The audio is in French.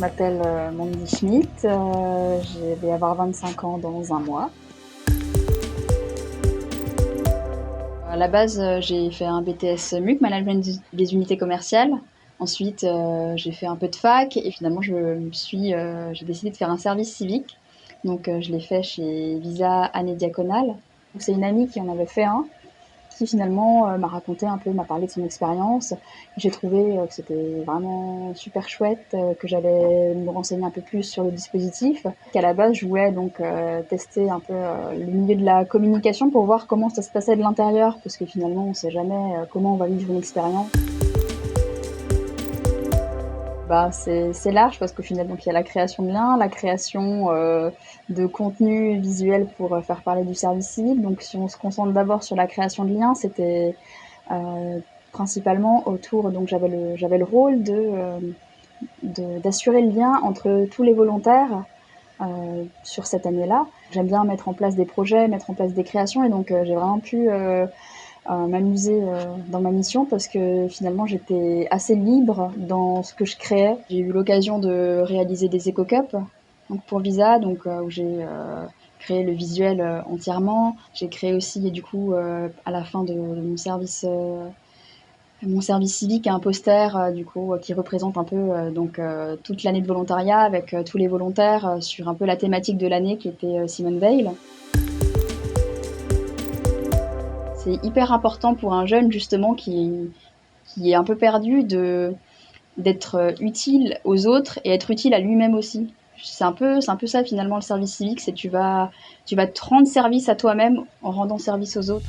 Je m'appelle Mandy Schmidt, je vais avoir 25 ans dans un mois. À la base, j'ai fait un BTS MUC, Management des unités commerciales. Ensuite, j'ai fait un peu de fac et finalement, j'ai décidé de faire un service civique. Donc, je l'ai fait chez Visa Année Diaconale. Donc, c'est une amie qui en avait fait un, qui finalement m'a raconté un peu, m'a parlé de son expérience. J'ai trouvé que c'était vraiment super chouette, que j'allais me renseigner un peu plus sur le dispositif. Qu'à la base, je voulais donc tester un peu le milieu de la communication pour voir comment ça se passait de l'intérieur, parce que finalement, on ne sait jamais comment on va vivre une expérience. C'est large parce qu'au final, donc, il y a la création de liens, la création de contenu visuel pour faire parler du service civique. Donc, si on se concentre d'abord sur la création de liens, c'était principalement autour. Donc, j'avais le rôle d'assurer le lien entre tous les volontaires sur cette année-là. J'aime bien mettre en place des projets, mettre en place des créations, et donc j'ai vraiment pu m'amuser dans ma mission parce que finalement j'étais assez libre dans ce que je créais. J'ai eu l'occasion de réaliser des éco-cups donc pour Visa, où j'ai créé le visuel entièrement. J'ai créé aussi, et du coup à la fin de mon service civique, un poster qui représente un peu toute l'année de volontariat avec tous les volontaires sur un peu la thématique de l'année qui était Simone Veil. C'est hyper important pour un jeune justement qui est un peu perdu d'être utile aux autres et être utile à lui-même aussi. C'est un peu ça finalement le service civique, c'est tu vas te rendre service à toi-même en rendant service aux autres.